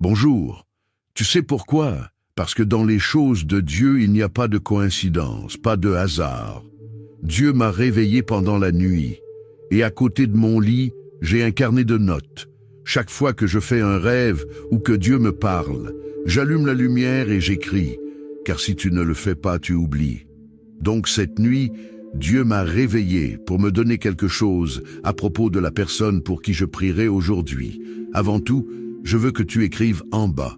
Bonjour. Tu sais pourquoi? Parce que dans les choses de Dieu, il n'y a pas de coïncidence, pas de hasard. Dieu m'a réveillé pendant la nuit, et à côté de mon lit, j'ai un carnet de notes. Chaque fois que je fais un rêve ou que Dieu me parle, j'allume la lumière et j'écris, car si tu ne le fais pas, tu oublies. Donc cette nuit, Dieu m'a réveillé pour me donner quelque chose à propos de la personne pour qui je prierai aujourd'hui. Avant tout, je veux que tu écrives en bas.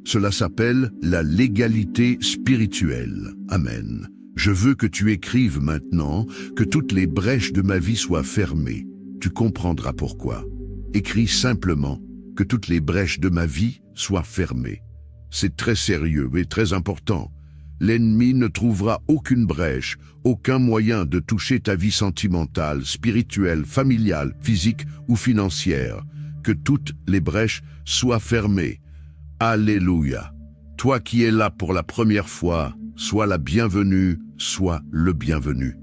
Cela s'appelle la légalité spirituelle. Amen. Je veux que tu écrives maintenant que toutes les brèches de ma vie soient fermées. Tu comprendras pourquoi. Écris simplement que toutes les brèches de ma vie soient fermées. C'est très sérieux et très important. L'ennemi ne trouvera aucune brèche, aucun moyen de toucher ta vie sentimentale, spirituelle, familiale, physique ou financière. Que toutes les brèches soient fermées. Alléluia. Toi qui es là pour la première fois, sois la bienvenue, sois le bienvenu.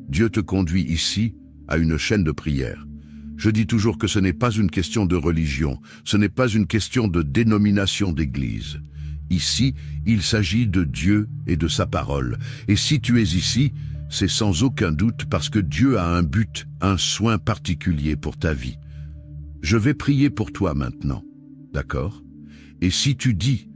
Dieu te conduit ici à une chaîne de prière. Je dis toujours que ce n'est pas une question de religion, ce n'est pas une question de dénomination d'église. Ici, il s'agit de Dieu et de sa parole. Et si tu es ici, c'est sans aucun doute parce que Dieu a un but, un soin particulier pour ta vie. Je vais prier pour toi maintenant, d'accord? Et si tu dis,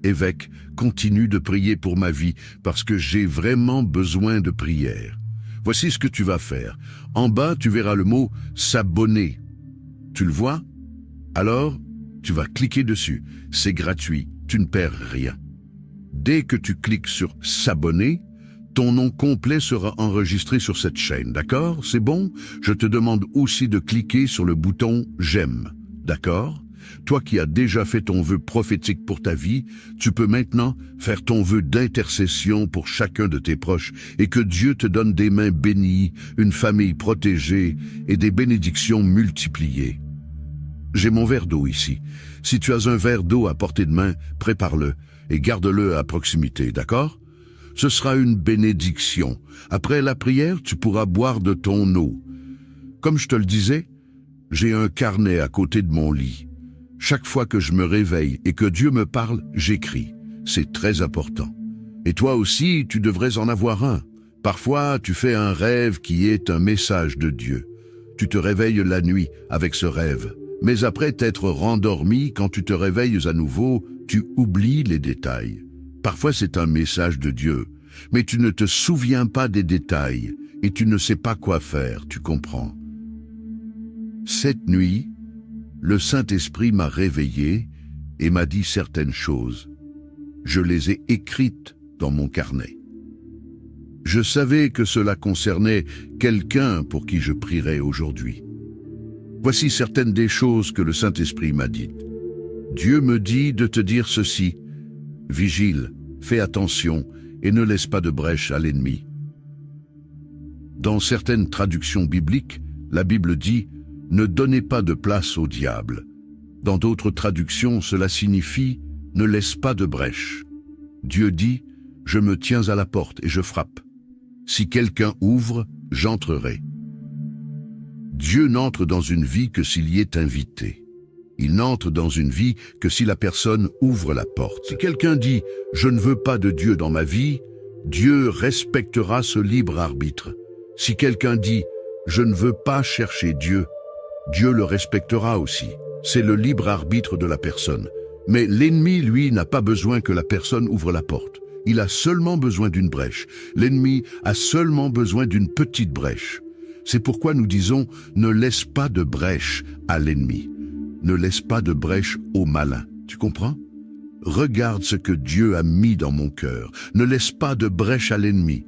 évêque, continue de prier pour ma vie parce que j'ai vraiment besoin de prière. Voici ce que tu vas faire. En bas, tu verras le mot « s'abonner ». Tu le vois? Alors, tu vas cliquer dessus. C'est gratuit, tu ne perds rien. Dès que tu cliques sur « s'abonner », ton nom complet sera enregistré sur cette chaîne, d'accord? C'est bon? Je te demande aussi de cliquer sur le bouton « j'aime », d'accord? Toi qui as déjà fait ton vœu prophétique pour ta vie, tu peux maintenant faire ton vœu d'intercession pour chacun de tes proches et que Dieu te donne des mains bénies, une famille protégée et des bénédictions multipliées. J'ai mon verre d'eau ici. Si tu as un verre d'eau à portée de main, prépare-le et garde-le à proximité, d'accord? Ce sera une bénédiction. Après la prière, tu pourras boire de ton eau. Comme je te le disais, j'ai un carnet à côté de mon lit. Chaque fois que je me réveille et que Dieu me parle, j'écris. C'est très important. Et toi aussi, tu devrais en avoir un. Parfois, tu fais un rêve qui est un message de Dieu. Tu te réveilles la nuit avec ce rêve. Mais après t'être rendormi, quand tu te réveilles à nouveau, tu oublies les détails. Parfois, c'est un message de Dieu. Mais tu ne te souviens pas des détails et tu ne sais pas quoi faire, tu comprends. Cette nuit, le Saint-Esprit m'a réveillé et m'a dit certaines choses. Je les ai écrites dans mon carnet. Je savais que cela concernait quelqu'un pour qui je prierais aujourd'hui. Voici certaines des choses que le Saint-Esprit m'a dites. Dieu me dit de te dire ceci. Vigile, fais attention et ne laisse pas de brèche à l'ennemi. Dans certaines traductions bibliques, la Bible dit « Ne donnez pas de place au diable ». Dans d'autres traductions, cela signifie « Ne laisse pas de brèche ». Dieu dit « Je me tiens à la porte et je frappe. Si quelqu'un ouvre, j'entrerai ». Dieu n'entre dans une vie que s'il y est invité. Il n'entre dans une vie que si la personne ouvre la porte. Si quelqu'un dit « Je ne veux pas de Dieu dans ma vie », Dieu respectera ce libre arbitre. Si quelqu'un dit « Je ne veux pas chercher Dieu », Dieu le respectera aussi. C'est le libre arbitre de la personne. Mais l'ennemi, lui, n'a pas besoin que la personne ouvre la porte. Il a seulement besoin d'une brèche. L'ennemi a seulement besoin d'une petite brèche. C'est pourquoi nous disons « Ne laisse pas de brèche à l'ennemi ». Ne laisse pas de brèche au malin. Tu comprends? Regarde ce que Dieu a mis dans mon cœur. Ne laisse pas de brèche à l'ennemi.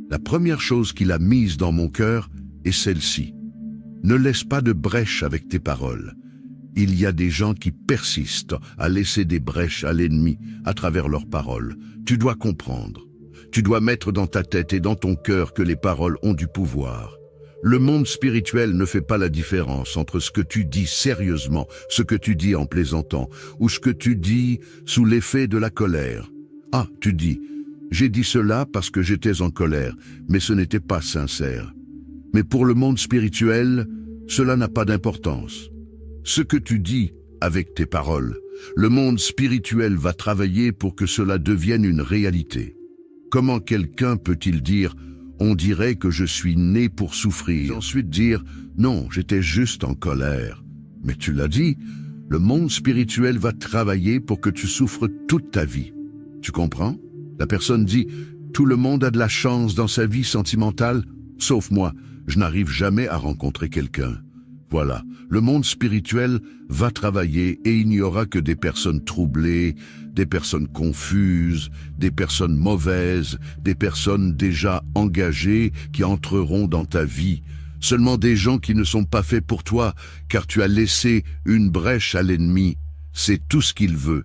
La première chose qu'il a mise dans mon cœur est celle-ci. Ne laisse pas de brèche avec tes paroles. Il y a des gens qui persistent à laisser des brèches à l'ennemi à travers leurs paroles. Tu dois comprendre. Tu dois mettre dans ta tête et dans ton cœur que les paroles ont du pouvoir. Le monde spirituel ne fait pas la différence entre ce que tu dis sérieusement, ce que tu dis en plaisantant, ou ce que tu dis sous l'effet de la colère. Ah, tu dis, j'ai dit cela parce que j'étais en colère, mais ce n'était pas sincère. Mais pour le monde spirituel, cela n'a pas d'importance. Ce que tu dis avec tes paroles, Le monde spirituel va travailler pour que cela devienne une réalité. Comment quelqu'un peut-il dire « on dirait que je suis né pour souffrir » et ensuite dire « non, j'étais juste en colère ». Mais tu l'as dit, le monde spirituel va travailler pour que tu souffres toute ta vie. Tu comprends? La personne dit « tout le monde a de la chance dans sa vie sentimentale, sauf moi, je n'arrive jamais à rencontrer quelqu'un ». Voilà, le monde spirituel va travailler et il n'y aura que des personnes troublées, des personnes confuses, des personnes mauvaises, des personnes déjà engagées qui entreront dans ta vie. Seulement des gens qui ne sont pas faits pour toi, car tu as laissé une brèche à l'ennemi. C'est tout ce qu'il veut.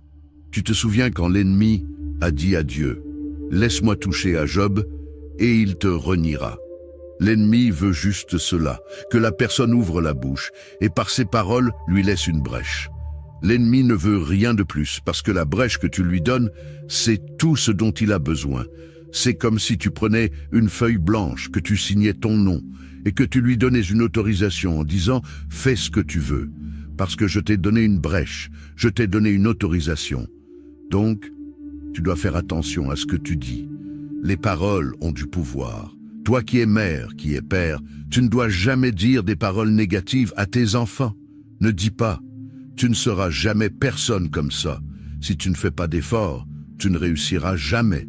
Tu te souviens quand l'ennemi a dit à Dieu, « Laisse-moi toucher à Job, et il te reniera ». L'ennemi veut juste cela, que la personne ouvre la bouche et par ses paroles lui laisse une brèche. L'ennemi ne veut rien de plus parce que la brèche que tu lui donnes, c'est tout ce dont il a besoin. C'est comme si tu prenais une feuille blanche, que tu signais ton nom et que tu lui donnais une autorisation en disant « fais ce que tu veux » parce que je t'ai donné une brèche, je t'ai donné une autorisation. Donc, tu dois faire attention à ce que tu dis. Les paroles ont du pouvoir. Toi qui es mère, qui es père, tu ne dois jamais dire des paroles négatives à tes enfants. Ne dis pas, tu ne seras jamais personne comme ça. Si tu ne fais pas d'efforts, tu ne réussiras jamais.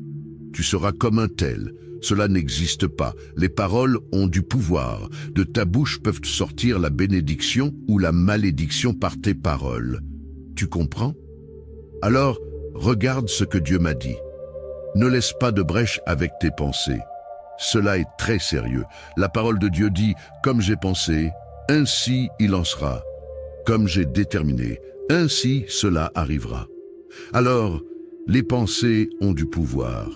Tu seras comme un tel. Cela n'existe pas. Les paroles ont du pouvoir. De ta bouche peuvent sortir la bénédiction ou la malédiction par tes paroles. Tu comprends? Alors, regarde ce que Dieu m'a dit. Ne laisse pas de brèche avec tes pensées. Cela est très sérieux. La parole de Dieu dit « Comme j'ai pensé, ainsi il en sera. Comme j'ai déterminé, ainsi cela arrivera. » Alors, les pensées ont du pouvoir.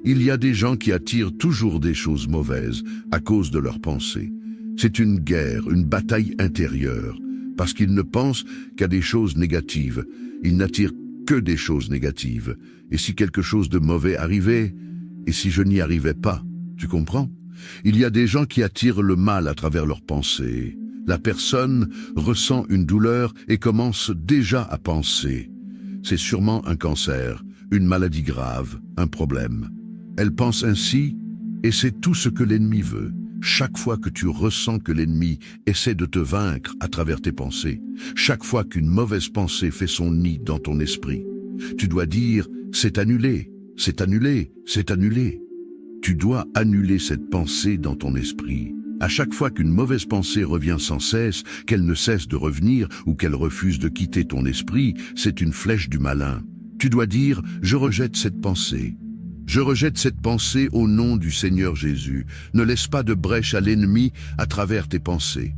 Il y a des gens qui attirent toujours des choses mauvaises à cause de leurs pensées. C'est une guerre, une bataille intérieure, parce qu'ils ne pensent qu'à des choses négatives. Ils n'attirent que des choses négatives. Et si quelque chose de mauvais arrivait, et si je n'y arrivais pas, tu comprends? Il y a des gens qui attirent le mal à travers leurs pensées. La personne ressent une douleur et commence déjà à penser. C'est sûrement un cancer, une maladie grave, un problème. Elle pense ainsi et c'est tout ce que l'ennemi veut. Chaque fois que tu ressens que l'ennemi essaie de te vaincre à travers tes pensées, chaque fois qu'une mauvaise pensée fait son nid dans ton esprit, tu dois dire « c'est annulé, c'est annulé, c'est annulé ». Tu dois annuler cette pensée dans ton esprit. À chaque fois qu'une mauvaise pensée revient sans cesse, qu'elle ne cesse de revenir ou qu'elle refuse de quitter ton esprit, c'est une flèche du malin. Tu dois dire « Je rejette cette pensée ». Je rejette cette pensée au nom du Seigneur Jésus. Ne laisse pas de brèche à l'ennemi à travers tes pensées.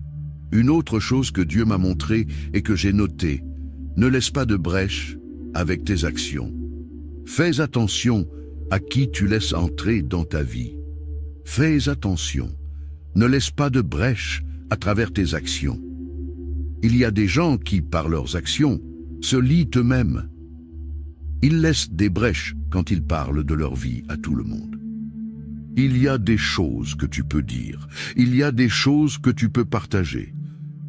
Une autre chose que Dieu m'a montrée et que j'ai notée, ne laisse pas de brèche avec tes actions. Fais attention à qui tu laisses entrer dans ta vie. Fais attention. Ne laisse pas de brèche à travers tes actions. Il y a des gens qui, par leurs actions, se lient eux-mêmes. Ils laissent des brèches quand ils parlent de leur vie à tout le monde. Il y a des choses que tu peux dire. Il y a des choses que tu peux partager.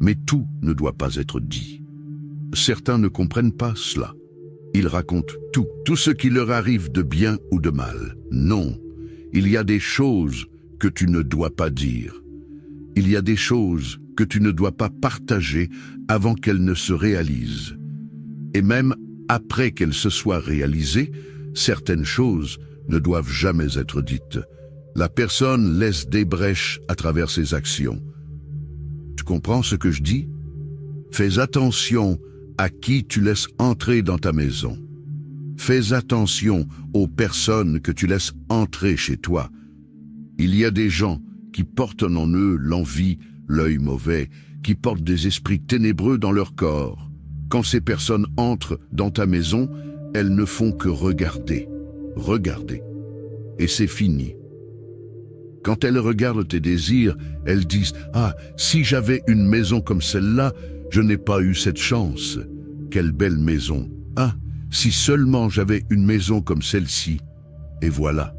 Mais tout ne doit pas être dit. Certains ne comprennent pas cela. Ils racontent tout ce qui leur arrive de bien ou de mal. Non, il y a des choses que tu ne dois pas dire. Il y a des choses que tu ne dois pas partager avant qu'elles ne se réalisent. Et même après qu'elles se soient réalisées, certaines choses ne doivent jamais être dites. La personne laisse des brèches à travers ses actions. Tu comprends ce que je dis? Fais attention à qui tu laisses entrer dans ta maison. Fais attention aux personnes que tu laisses entrer chez toi. Il y a des gens qui portent en eux l'envie, l'œil mauvais, qui portent des esprits ténébreux dans leur corps. Quand ces personnes entrent dans ta maison, elles ne font que regarder, regarder. Et c'est fini. Quand elles regardent tes désirs, elles disent « Ah, si j'avais une maison comme celle-là, je n'ai pas eu cette chance. Quelle belle maison. Ah, si seulement j'avais une maison comme celle-ci. » Et voilà.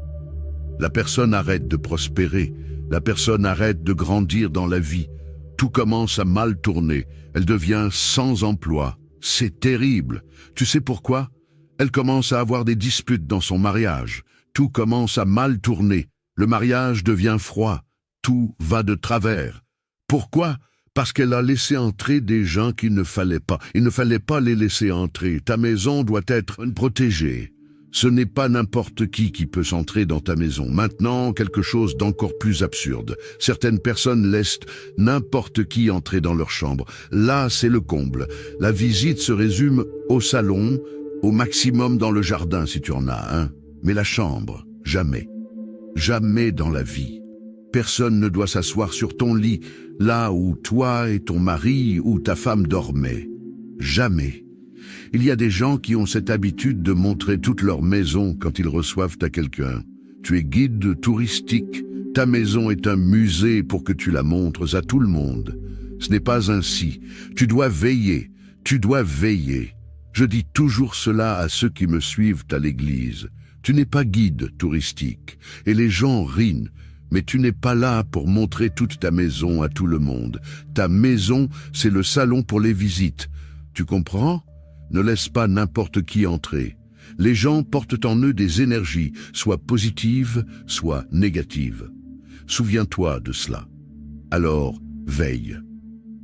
La personne arrête de prospérer. La personne arrête de grandir dans la vie. Tout commence à mal tourner. Elle devient sans emploi. C'est terrible. Tu sais pourquoi? Elle commence à avoir des disputes dans son mariage. Tout commence à mal tourner. Le mariage devient froid. Tout va de travers. Pourquoi? Parce qu'elle a laissé entrer des gens qu'il ne fallait pas. Il ne fallait pas les laisser entrer. Ta maison doit être protégée. Ce n'est pas n'importe qui peut s'entrer dans ta maison. Maintenant, quelque chose d'encore plus absurde. Certaines personnes laissent n'importe qui entrer dans leur chambre. Là, c'est le comble. La visite se résume au salon, au maximum dans le jardin si tu en as un. Mais la chambre, jamais. Jamais dans la vie. Personne ne doit s'asseoir sur ton lit, là où toi et ton mari ou ta femme dormaient. Jamais. Il y a des gens qui ont cette habitude de montrer toute leur maison quand ils reçoivent à quelqu'un. Tu es guide touristique, ta maison est un musée pour que tu la montres à tout le monde. Ce n'est pas ainsi. Tu dois veiller, tu dois veiller. Je dis toujours cela à ceux qui me suivent à l'église. Tu n'es pas guide touristique, et les gens rient, mais tu n'es pas là pour montrer toute ta maison à tout le monde. Ta maison, c'est le salon pour les visites. Tu comprends? Ne laisse pas n'importe qui entrer. Les gens portent en eux des énergies, soit positives, soit négatives. Souviens-toi de cela. Alors, veille.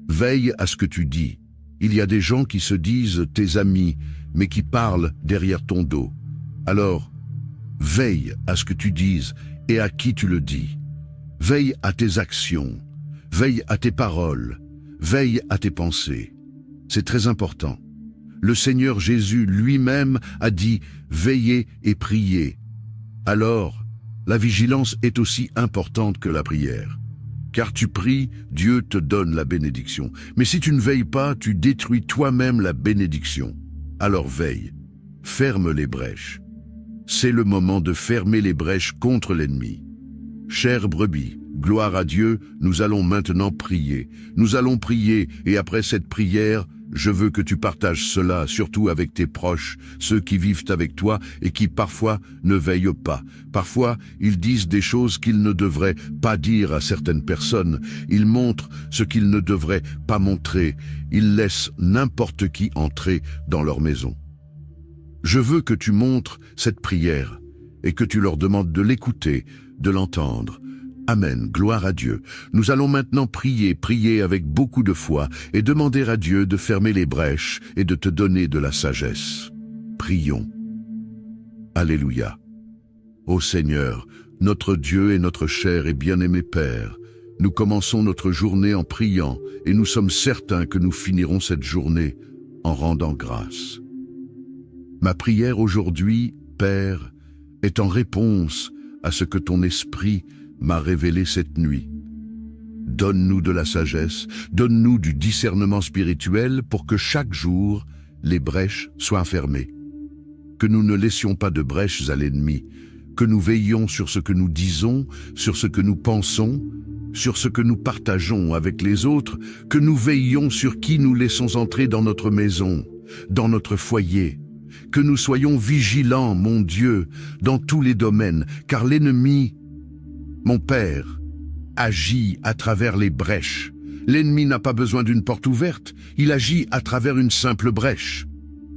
Veille à ce que tu dis. Il y a des gens qui se disent tes amis, mais qui parlent derrière ton dos. Alors, veille à ce que tu dises et à qui tu le dis. Veille à tes actions. Veille à tes paroles. Veille à tes pensées. C'est très important. Le Seigneur Jésus lui-même a dit « Veillez et priez ». Alors, la vigilance est aussi importante que la prière. Car tu pries, Dieu te donne la bénédiction. Mais si tu ne veilles pas, tu détruis toi-même la bénédiction. Alors veille, ferme les brèches. C'est le moment de fermer les brèches contre l'ennemi. Chère brebis, gloire à Dieu, nous allons maintenant prier. Nous allons prier et après cette prière, je veux que tu partages cela, surtout avec tes proches, ceux qui vivent avec toi et qui parfois ne veillent pas. Parfois, ils disent des choses qu'ils ne devraient pas dire à certaines personnes. Ils montrent ce qu'ils ne devraient pas montrer. Ils laissent n'importe qui entrer dans leur maison. Je veux que tu montres cette prière et que tu leur demandes de l'écouter, de l'entendre. Amen, gloire à Dieu. Nous allons maintenant prier avec beaucoup de foi et demander à Dieu de fermer les brèches et de te donner de la sagesse. Prions. Alléluia. Ô Seigneur, notre Dieu et notre cher et bien-aimé Père, nous commençons notre journée en priant et nous sommes certains que nous finirons cette journée en rendant grâce. Ma prière aujourd'hui, Père, est en réponse à ce que ton esprit m'a révélé cette nuit. Donne-nous de la sagesse, donne-nous du discernement spirituel pour que chaque jour, les brèches soient fermées. Que nous ne laissions pas de brèches à l'ennemi, que nous veillions sur ce que nous disons, sur ce que nous pensons, sur ce que nous partageons avec les autres, que nous veillions sur qui nous laissons entrer dans notre maison, dans notre foyer. Que nous soyons vigilants, mon Dieu, dans tous les domaines, car l'ennemi, mon Père, agit à travers les brèches. L'ennemi n'a pas besoin d'une porte ouverte, il agit à travers une simple brèche.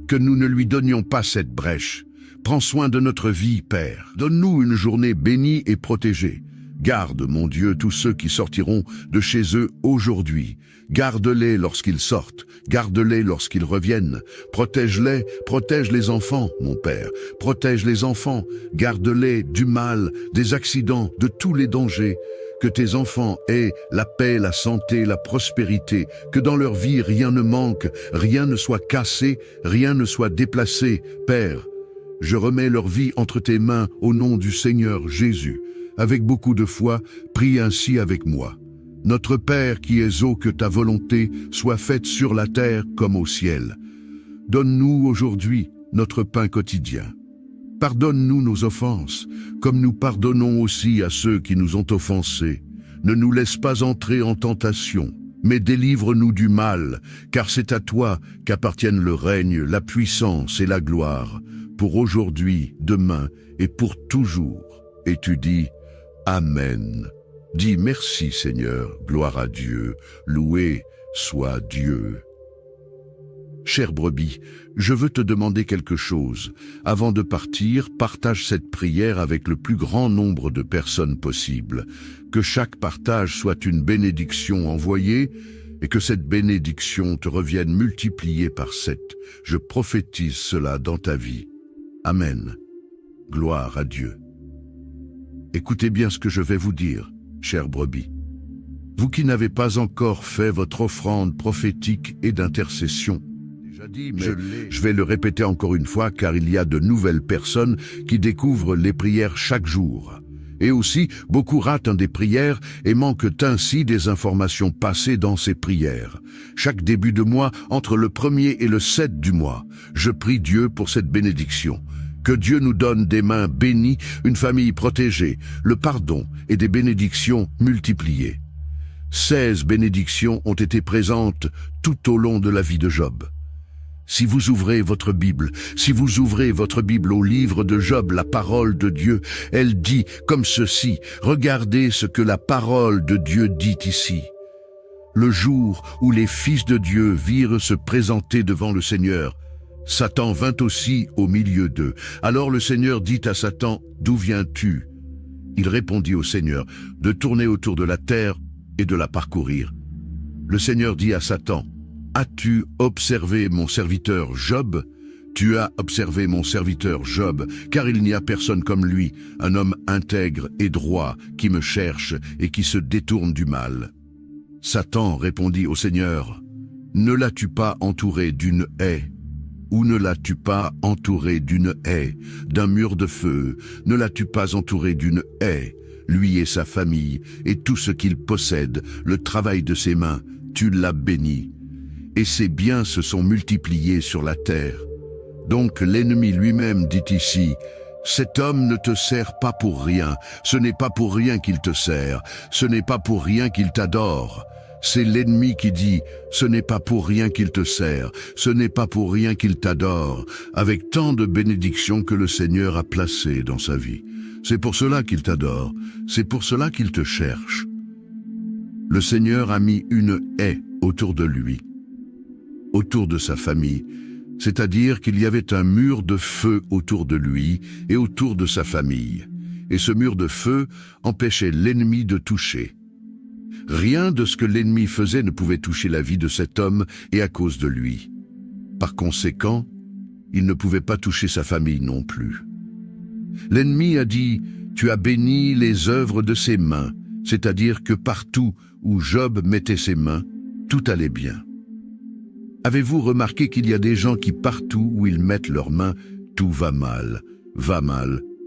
Que nous ne lui donnions pas cette brèche. Prends soin de notre vie, Père. Donne-nous une journée bénie et protégée. Garde, mon Dieu, tous ceux qui sortiront de chez eux aujourd'hui. Garde-les lorsqu'ils sortent, garde-les lorsqu'ils reviennent. Protège-les, protège les enfants, mon Père. Protège les enfants, garde-les du mal, des accidents, de tous les dangers. Que tes enfants aient la paix, la santé, la prospérité, que dans leur vie rien ne manque, rien ne soit cassé, rien ne soit déplacé. Père, je remets leur vie entre tes mains au nom du Seigneur Jésus. Avec beaucoup de foi, prie ainsi avec moi. Notre Père qui es haut, que ta volonté soit faite sur la terre comme au ciel. Donne-nous aujourd'hui notre pain quotidien. Pardonne-nous nos offenses, comme nous pardonnons aussi à ceux qui nous ont offensés. Ne nous laisse pas entrer en tentation, mais délivre-nous du mal, car c'est à toi qu'appartiennent le règne, la puissance et la gloire, pour aujourd'hui, demain et pour toujours. Et tu dis, Amen. Dis merci Seigneur, gloire à Dieu, loué soit Dieu. Chère brebis, je veux te demander quelque chose. Avant de partir, partage cette prière avec le plus grand nombre de personnes possible. Que chaque partage soit une bénédiction envoyée et que cette bénédiction te revienne multipliée par 7. Je prophétise cela dans ta vie. Amen. Gloire à Dieu. Écoutez bien ce que je vais vous dire, chère brebis. Vous qui n'avez pas encore fait votre offrande prophétique et d'intercession, déjà dit, mais je vais le répéter encore une fois car il y a de nouvelles personnes qui découvrent les prières chaque jour. Et aussi, beaucoup ratent des prières et manquent ainsi des informations passées dans ces prières. Chaque début de mois, entre le 1er et le 7 du mois, je prie Dieu pour cette bénédiction. Que Dieu nous donne des mains bénies, une famille protégée, le pardon et des bénédictions multipliées. 16 bénédictions ont été présentes tout au long de la vie de Job. Si vous ouvrez votre Bible au livre de Job, la parole de Dieu, elle dit comme ceci, regardez ce que la parole de Dieu dit ici. Le jour où les fils de Dieu virent se présenter devant le Seigneur, Satan vint aussi au milieu d'eux. Alors le Seigneur dit à Satan, d'où viens-tu? Il répondit au Seigneur, de tourner autour de la terre et de la parcourir. Le Seigneur dit à Satan, as-tu observé mon serviteur Job? Tu as observé mon serviteur Job, car il n'y a personne comme lui, un homme intègre et droit, qui me cherche et qui se détourne du mal. Satan répondit au Seigneur, ne l'as-tu pas entouré d'une haie? Ou ne l'as-tu pas entouré d'une haie, d'un mur de feu? Ne l'as-tu pas entouré d'une haie? Lui et sa famille, et tout ce qu'il possède, le travail de ses mains, tu l'as béni. Et ses biens se sont multipliés sur la terre. Donc l'ennemi lui-même dit ici, cet homme ne te sert pas pour rien, ce n'est pas pour rien qu'il te sert, ce n'est pas pour rien qu'il t'adore. C'est l'ennemi qui dit, ce n'est pas pour rien qu'il te sert, ce n'est pas pour rien qu'il t'adore, avec tant de bénédictions que le Seigneur a placées dans sa vie. C'est pour cela qu'il t'adore, c'est pour cela qu'il te cherche. Le Seigneur a mis une haie autour de lui, autour de sa famille, c'est-à-dire qu'il y avait un mur de feu autour de lui et autour de sa famille. Et ce mur de feu empêchait l'ennemi de toucher. Rien de ce que l'ennemi faisait ne pouvait toucher la vie de cet homme et à cause de lui. Par conséquent, il ne pouvait pas toucher sa famille non plus. L'ennemi a dit, tu as béni les œuvres de ses mains, c'est-à-dire que partout où Job mettait ses mains, tout allait bien. Avez-vous remarqué qu'il y a des gens qui partout où ils mettent leurs mains, tout va mal,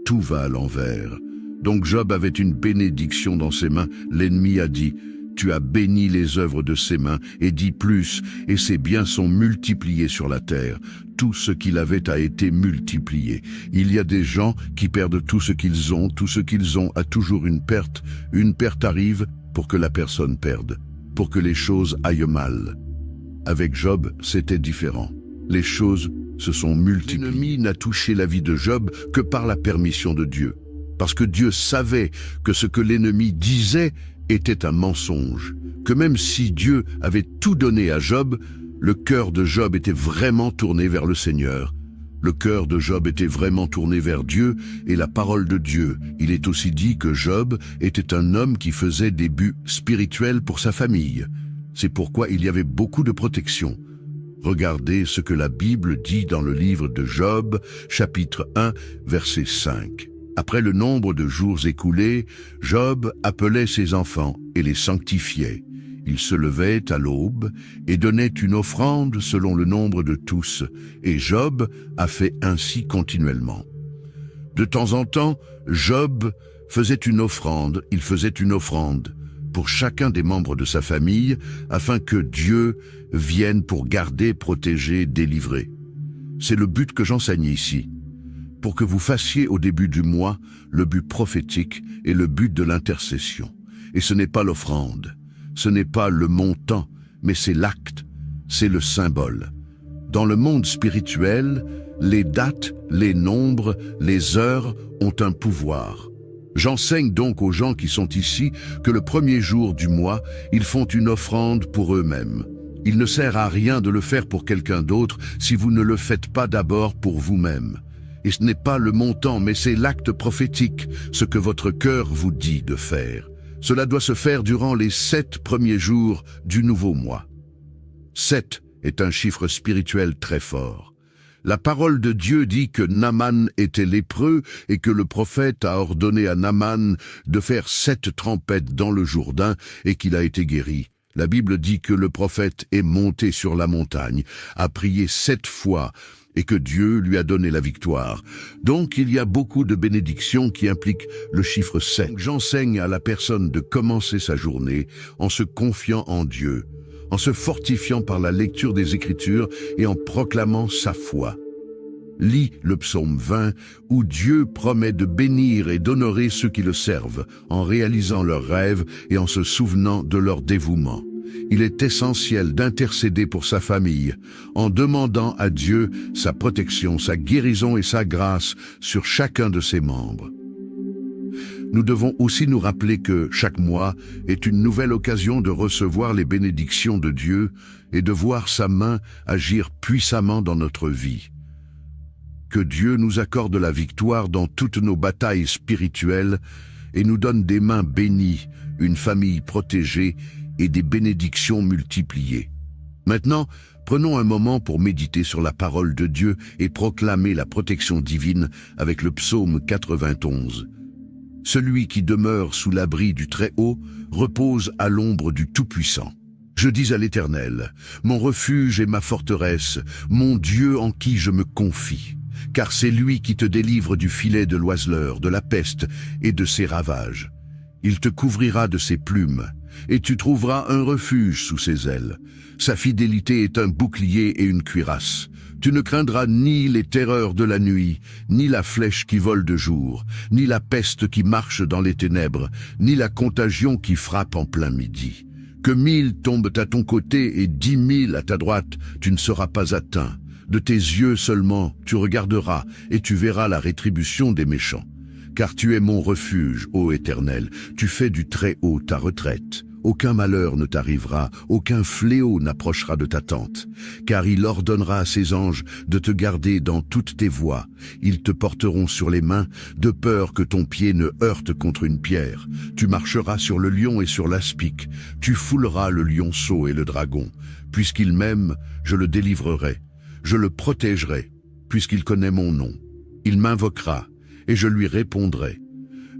tout va à l'envers. Donc Job avait une bénédiction dans ses mains. L'ennemi a dit, tu as béni les œuvres de ses mains, et dit plus, et ses biens sont multipliés sur la terre. Tout ce qu'il avait a été multiplié. Il y a des gens qui perdent tout ce qu'ils ont a toujours une perte. Une perte arrive pour que la personne perde, pour que les choses aillent mal. Avec Job, c'était différent. Les choses se sont multipliées. L'ennemi n'a touché la vie de Job que par la permission de Dieu. Parce que Dieu savait que ce que l'ennemi disait était un mensonge. Que même si Dieu avait tout donné à Job, le cœur de Job était vraiment tourné vers le Seigneur. Le cœur de Job était vraiment tourné vers Dieu et la parole de Dieu. Il est aussi dit que Job était un homme qui faisait des buts spirituels pour sa famille. C'est pourquoi il y avait beaucoup de protection. Regardez ce que la Bible dit dans le livre de Job, chapitre 1, verset 5. Après le nombre de jours écoulés, Job appelait ses enfants et les sanctifiait. Il se levait à l'aube et donnait une offrande selon le nombre de tous, et Job a fait ainsi continuellement. De temps en temps, Job faisait une offrande, pour chacun des membres de sa famille, afin que Dieu vienne pour garder, protéger, délivrer. C'est le but que j'enseigne ici, pour que vous fassiez au début du mois le but prophétique et le but de l'intercession. Et ce n'est pas l'offrande, ce n'est pas le montant, mais c'est l'acte, c'est le symbole. Dans le monde spirituel, les dates, les nombres, les heures ont un pouvoir. J'enseigne donc aux gens qui sont ici que le premier jour du mois, ils font une offrande pour eux-mêmes. Il ne sert à rien de le faire pour quelqu'un d'autre si vous ne le faites pas d'abord pour vous-même. Et ce n'est pas le montant, mais c'est l'acte prophétique, ce que votre cœur vous dit de faire. Cela doit se faire durant les 7 premiers jours du nouveau mois. 7 est un chiffre spirituel très fort. La parole de Dieu dit que Naaman était lépreux et que le prophète a ordonné à Naaman de faire 7 trempettes dans le Jourdain et qu'il a été guéri. La Bible dit que le prophète est monté sur la montagne, a prié 7 fois et que Dieu lui a donné la victoire. Donc il y a beaucoup de bénédictions qui impliquent le chiffre 7. J'enseigne à la personne de commencer sa journée en se confiant en Dieu, en se fortifiant par la lecture des Écritures et en proclamant sa foi. Lis le psaume 20 où Dieu promet de bénir et d'honorer ceux qui le servent en réalisant leurs rêves et en se souvenant de leur dévouement. Il est essentiel d'intercéder pour sa famille en demandant à Dieu sa protection, sa guérison et sa grâce sur chacun de ses membres. Nous devons aussi nous rappeler que chaque mois est une nouvelle occasion de recevoir les bénédictions de Dieu et de voir sa main agir puissamment dans notre vie. Que Dieu nous accorde la victoire dans toutes nos batailles spirituelles et nous donne des mains bénies, une famille protégée et des bénédictions multipliées. Maintenant, prenons un moment pour méditer sur la parole de Dieu et proclamer la protection divine avec le psaume 91. Celui qui demeure sous l'abri du Très-Haut repose à l'ombre du Tout-Puissant. Je dis à l'Éternel, mon refuge et ma forteresse, mon Dieu en qui je me confie. Car c'est lui qui te délivre du filet de l'oiseleur, de la peste et de ses ravages. Il te couvrira de ses plumes, et tu trouveras un refuge sous ses ailes. Sa fidélité est un bouclier et une cuirasse. Tu ne craindras ni les terreurs de la nuit, ni la flèche qui vole de jour, ni la peste qui marche dans les ténèbres, ni la contagion qui frappe en plein midi. Que 1000 tombent à ton côté et 10 000 à ta droite, tu ne seras pas atteint. De tes yeux seulement tu regarderas et tu verras la rétribution des méchants. Car tu es mon refuge, ô Éternel, tu fais du Très-Haut ta retraite. Aucun malheur ne t'arrivera, aucun fléau n'approchera de ta tente. Car il ordonnera à ses anges de te garder dans toutes tes voies. Ils te porteront sur les mains, de peur que ton pied ne heurte contre une pierre. Tu marcheras sur le lion et sur l'aspic. Tu fouleras le lionceau et le dragon. Puisqu'il m'aime, je le délivrerai. Je le protégerai, puisqu'il connaît mon nom. Il m'invoquera, et je lui répondrai.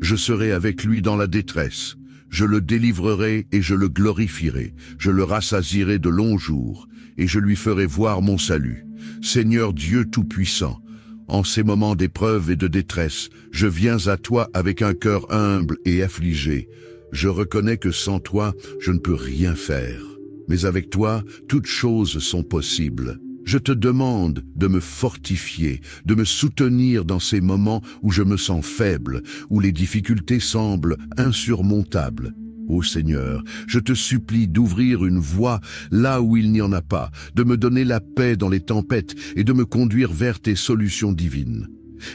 Je serai avec lui dans la détresse. Je le délivrerai et je le glorifierai. Je le rassasierai de longs jours, et je lui ferai voir mon salut. Seigneur Dieu Tout-Puissant, en ces moments d'épreuve et de détresse, je viens à toi avec un cœur humble et affligé. Je reconnais que sans toi, je ne peux rien faire. Mais avec toi, toutes choses sont possibles. Je te demande de me fortifier, de me soutenir dans ces moments où je me sens faible, où les difficultés semblent insurmontables. Ô Seigneur, je te supplie d'ouvrir une voie là où il n'y en a pas, de me donner la paix dans les tempêtes et de me conduire vers tes solutions divines.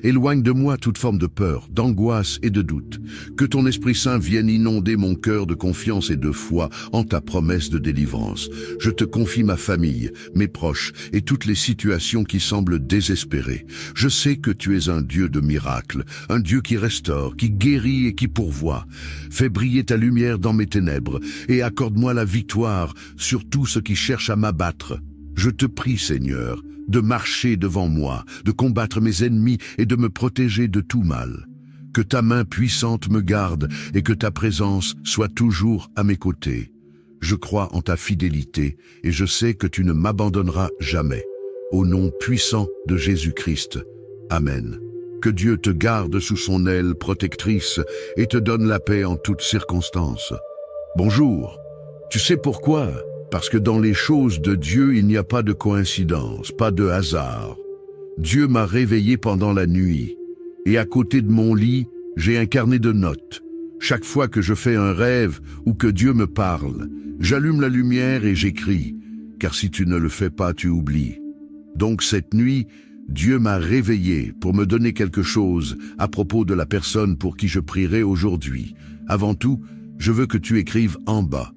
Éloigne de moi toute forme de peur, d'angoisse et de doute. Que ton Esprit Saint vienne inonder mon cœur de confiance et de foi en ta promesse de délivrance. Je te confie ma famille, mes proches et toutes les situations qui semblent désespérées. Je sais que tu es un Dieu de miracles, un Dieu qui restaure, qui guérit et qui pourvoit. Fais briller ta lumière dans mes ténèbres et accorde-moi la victoire sur tout ce qui cherche à m'abattre. Je te prie, Seigneur, de marcher devant moi, de combattre mes ennemis et de me protéger de tout mal. Que ta main puissante me garde et que ta présence soit toujours à mes côtés. Je crois en ta fidélité et je sais que tu ne m'abandonneras jamais. Au nom puissant de Jésus-Christ. Amen. Que Dieu te garde sous son aile protectrice et te donne la paix en toutes circonstances. Bonjour. Tu sais pourquoi ? Parce que dans les choses de Dieu, il n'y a pas de coïncidence, pas de hasard. Dieu m'a réveillé pendant la nuit, et à côté de mon lit, j'ai un carnet de notes. Chaque fois que je fais un rêve ou que Dieu me parle, j'allume la lumière et j'écris, car si tu ne le fais pas, tu oublies. Donc cette nuit, Dieu m'a réveillé pour me donner quelque chose à propos de la personne pour qui je prierai aujourd'hui. Avant tout, je veux que tu écrives en bas.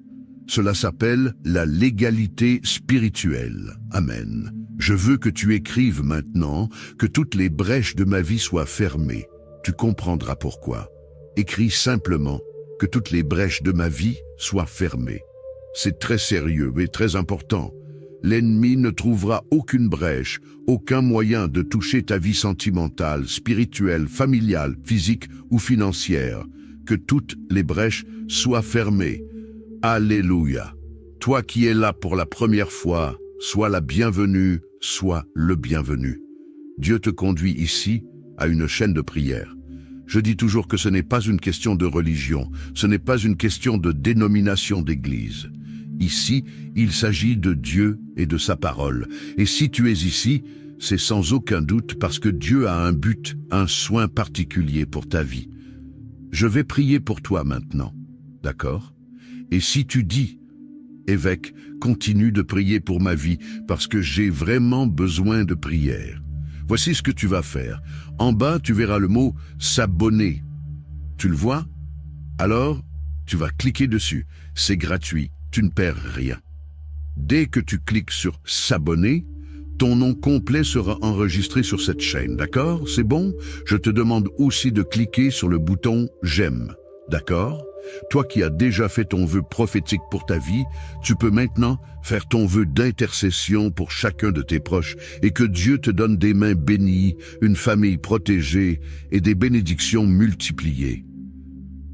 Cela s'appelle la légalité spirituelle. Amen. Je veux que tu écrives maintenant que toutes les brèches de ma vie soient fermées. Tu comprendras pourquoi. Écris simplement que toutes les brèches de ma vie soient fermées. C'est très sérieux et très important. L'ennemi ne trouvera aucune brèche, aucun moyen de toucher ta vie sentimentale, spirituelle, familiale, physique ou financière. Que toutes les brèches soient fermées. Alléluia. Toi qui es là pour la première fois, sois la bienvenue, sois le bienvenu. Dieu te conduit ici à une chaîne de prière. Je dis toujours que ce n'est pas une question de religion, ce n'est pas une question de dénomination d'église. Ici, il s'agit de Dieu et de sa parole. Et si tu es ici, c'est sans aucun doute parce que Dieu a un but, un soin particulier pour ta vie. Je vais prier pour toi maintenant, d'accord? Et si tu dis, évêque, continue de prier pour ma vie parce que j'ai vraiment besoin de prière. Voici ce que tu vas faire. En bas, tu verras le mot « s'abonner ». Tu le vois? Alors, tu vas cliquer dessus. C'est gratuit, tu ne perds rien. Dès que tu cliques sur « s'abonner », ton nom complet sera enregistré sur cette chaîne, d'accord? C'est bon? Je te demande aussi de cliquer sur le bouton « j'aime », d'accord? Toi qui as déjà fait ton vœu prophétique pour ta vie, tu peux maintenant faire ton vœu d'intercession pour chacun de tes proches et que Dieu te donne des mains bénies, une famille protégée et des bénédictions multipliées.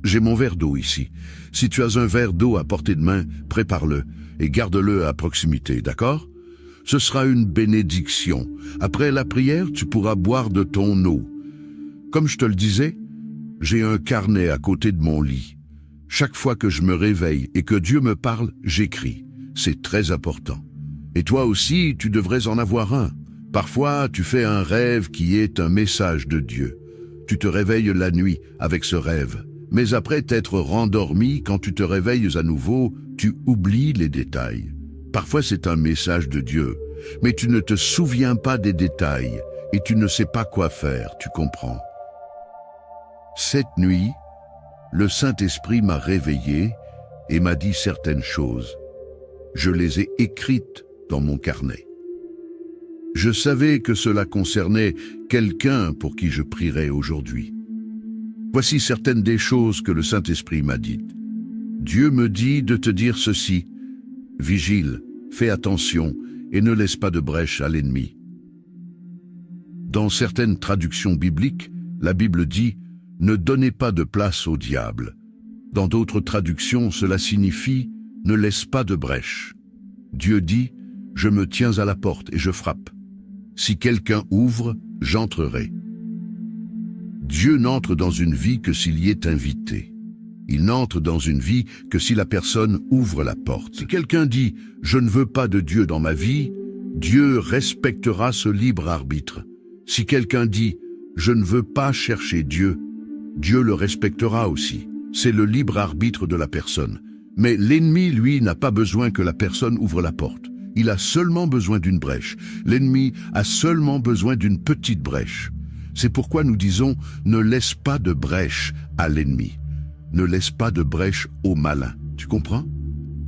J'ai mon verre d'eau ici. Si tu as un verre d'eau à portée de main, prépare-le et garde-le à proximité, d'accord? Ce sera une bénédiction. Après la prière, tu pourras boire de ton eau. Comme je te le disais, j'ai un carnet à côté de mon lit. Chaque fois que je me réveille et que Dieu me parle, j'écris. C'est très important. Et toi aussi, tu devrais en avoir un. Parfois, tu fais un rêve qui est un message de Dieu. Tu te réveilles la nuit avec ce rêve. Mais après t'être rendormi, quand tu te réveilles à nouveau, tu oublies les détails. Parfois, c'est un message de Dieu, mais tu ne te souviens pas des détails et tu ne sais pas quoi faire, tu comprends. Cette nuit, le Saint-Esprit m'a réveillé et m'a dit certaines choses. Je les ai écrites dans mon carnet. Je savais que cela concernait quelqu'un pour qui je prierais aujourd'hui. Voici certaines des choses que le Saint-Esprit m'a dites. Dieu me dit de te dire ceci. Vigile, fais attention et ne laisse pas de brèche à l'ennemi. Dans certaines traductions bibliques, la Bible dit « Ne donnez pas de place au diable ». Dans d'autres traductions, cela signifie « Ne laisse pas de brèche ». Dieu dit « Je me tiens à la porte et je frappe. Si quelqu'un ouvre, j'entrerai ». Dieu n'entre dans une vie que s'il y est invité. Il n'entre dans une vie que si la personne ouvre la porte. Si quelqu'un dit « Je ne veux pas de Dieu dans ma vie », Dieu respectera ce libre arbitre. Si quelqu'un dit « Je ne veux pas chercher Dieu », Dieu le respectera aussi. C'est le libre arbitre de la personne. Mais l'ennemi, lui, n'a pas besoin que la personne ouvre la porte. Il a seulement besoin d'une brèche. L'ennemi a seulement besoin d'une petite brèche. C'est pourquoi nous disons « Ne laisse pas de brèche à l'ennemi ». Ne laisse pas de brèche au malin. Tu comprends?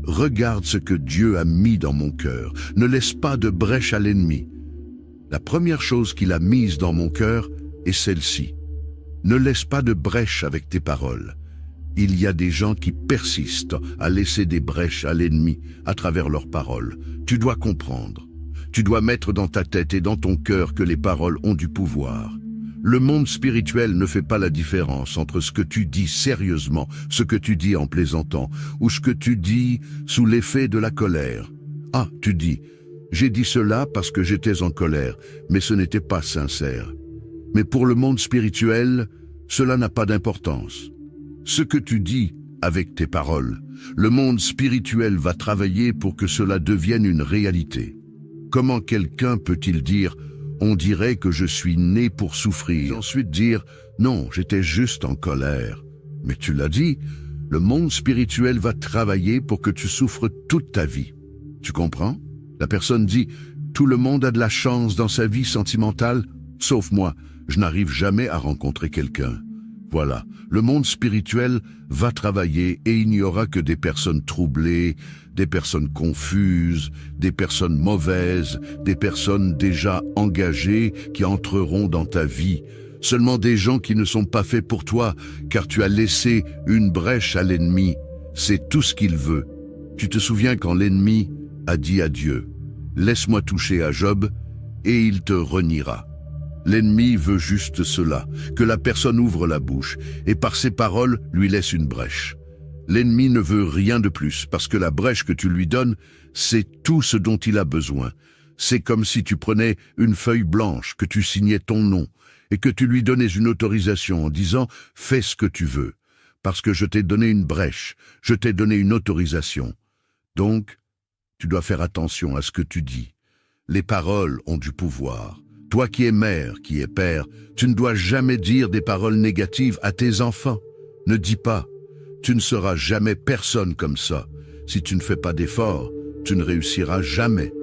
Regarde ce que Dieu a mis dans mon cœur. Ne laisse pas de brèche à l'ennemi. La première chose qu'il a mise dans mon cœur est celle-ci. Ne laisse pas de brèche avec tes paroles. Il y a des gens qui persistent à laisser des brèches à l'ennemi à travers leurs paroles. Tu dois comprendre. Tu dois mettre dans ta tête et dans ton cœur que les paroles ont du pouvoir. Le monde spirituel ne fait pas la différence entre ce que tu dis sérieusement, ce que tu dis en plaisantant, ou ce que tu dis sous l'effet de la colère. Ah, tu dis, j'ai dit cela parce que j'étais en colère, mais ce n'était pas sincère. Mais pour le monde spirituel, cela n'a pas d'importance. Ce que tu dis avec tes paroles, le monde spirituel va travailler pour que cela devienne une réalité. Comment quelqu'un peut-il dire « On dirait que je suis né pour souffrir » et ensuite dire « Non, j'étais juste en colère ». Mais tu l'as dit, le monde spirituel va travailler pour que tu souffres toute ta vie. Tu comprends? La personne dit « Tout le monde a de la chance dans sa vie sentimentale, sauf moi, je n'arrive jamais à rencontrer quelqu'un ». Voilà, le monde spirituel va travailler et il n'y aura que des personnes troublées, des personnes confuses, des personnes mauvaises, des personnes déjà engagées qui entreront dans ta vie. Seulement des gens qui ne sont pas faits pour toi, car tu as laissé une brèche à l'ennemi. C'est tout ce qu'il veut. Tu te souviens quand l'ennemi a dit à Dieu, « Laisse-moi toucher à Job, et il te reniera. » L'ennemi veut juste cela, que la personne ouvre la bouche et par ses paroles lui laisse une brèche. L'ennemi ne veut rien de plus parce que la brèche que tu lui donnes, c'est tout ce dont il a besoin. C'est comme si tu prenais une feuille blanche, que tu signais ton nom et que tu lui donnais une autorisation en disant « Fais ce que tu veux, parce que je t'ai donné une brèche, je t'ai donné une autorisation. » Donc, tu dois faire attention à ce que tu dis. Les paroles ont du pouvoir. Toi qui es mère, qui es père, tu ne dois jamais dire des paroles négatives à tes enfants. Ne dis pas, tu ne seras jamais personne comme ça. Si tu ne fais pas d'efforts, tu ne réussiras jamais.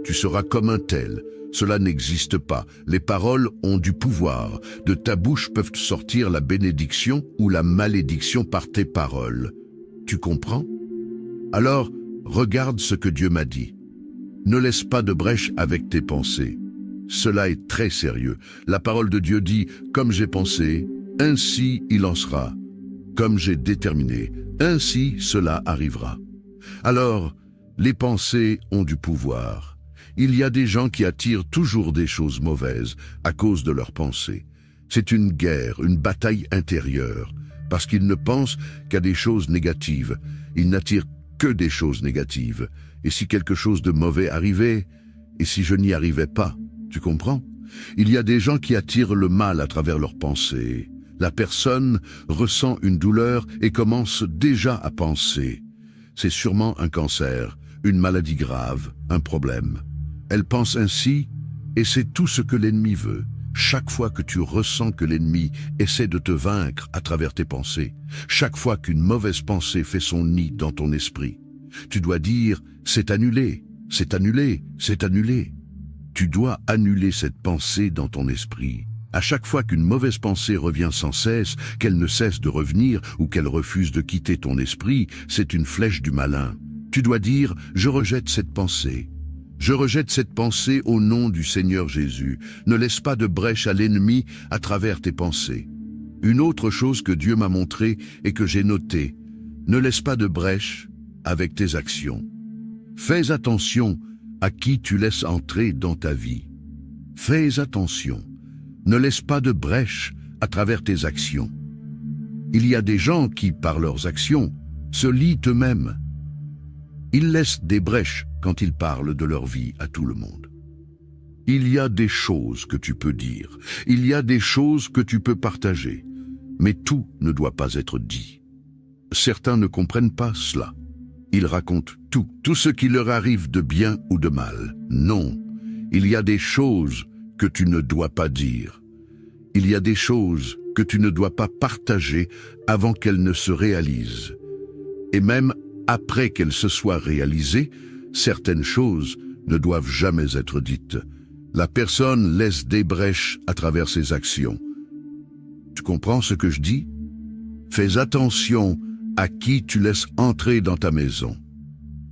Tu seras comme un tel. Cela n'existe pas. Les paroles ont du pouvoir. De ta bouche peuvent sortir la bénédiction ou la malédiction par tes paroles. Tu comprends? Alors, regarde ce que Dieu m'a dit. Ne laisse pas de brèche avec tes pensées. Cela est très sérieux. La parole de Dieu dit « Comme j'ai pensé, ainsi il en sera. Comme j'ai déterminé, ainsi cela arrivera. » Alors, les pensées ont du pouvoir. Il y a des gens qui attirent toujours des choses mauvaises à cause de leurs pensées. C'est une guerre, une bataille intérieure, parce qu'ils ne pensent qu'à des choses négatives. Ils n'attirent que des choses négatives. Et si quelque chose de mauvais arrivait, et si je n'y arrivais pas, tu comprends? Il y a des gens qui attirent le mal à travers leurs pensées. La personne ressent une douleur et commence déjà à penser. C'est sûrement un cancer, une maladie grave, un problème. Elle pense ainsi et c'est tout ce que l'ennemi veut. Chaque fois que tu ressens que l'ennemi essaie de te vaincre à travers tes pensées, chaque fois qu'une mauvaise pensée fait son nid dans ton esprit, tu dois dire « c'est annulé, c'est annulé, c'est annulé ». Tu dois annuler cette pensée dans ton esprit. À chaque fois qu'une mauvaise pensée revient sans cesse, qu'elle ne cesse de revenir ou qu'elle refuse de quitter ton esprit, c'est une flèche du malin. Tu dois dire « Je rejette cette pensée. Je rejette cette pensée au nom du Seigneur Jésus. Ne laisse pas de brèche à l'ennemi à travers tes pensées. » Une autre chose que Dieu m'a montrée et que j'ai notée, ne laisse pas de brèche avec tes actions. Fais attention à qui tu laisses entrer dans ta vie. Fais attention. Ne laisse pas de brèche à travers tes actions. Il y a des gens qui, par leurs actions, se lient eux-mêmes. Ils laissent des brèches quand ils parlent de leur vie à tout le monde. Il y a des choses que tu peux dire. Il y a des choses que tu peux partager. Mais tout ne doit pas être dit. Certains ne comprennent pas cela. Ils racontent tout ce qui leur arrive de bien ou de mal. Non, il y a des choses que tu ne dois pas dire. Il y a des choses que tu ne dois pas partager avant qu'elles ne se réalisent. Et même après qu'elles se soient réalisées, certaines choses ne doivent jamais être dites. La personne laisse des brèches à travers ses actions. Tu comprends ce que je dis? Fais attention à qui tu laisses entrer dans ta maison.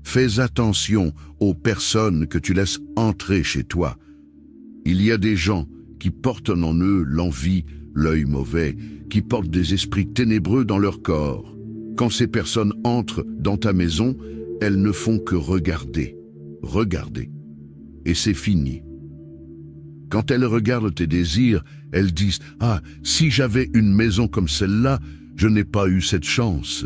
Fais attention aux personnes que tu laisses entrer chez toi. Il y a des gens qui portent en eux l'envie, l'œil mauvais, qui portent des esprits ténébreux dans leur corps. Quand ces personnes entrent dans ta maison, elles ne font que regarder, regarder. Et c'est fini. Quand elles regardent tes désirs, elles disent « Ah, si j'avais une maison comme celle-là, je n'ai pas eu cette chance.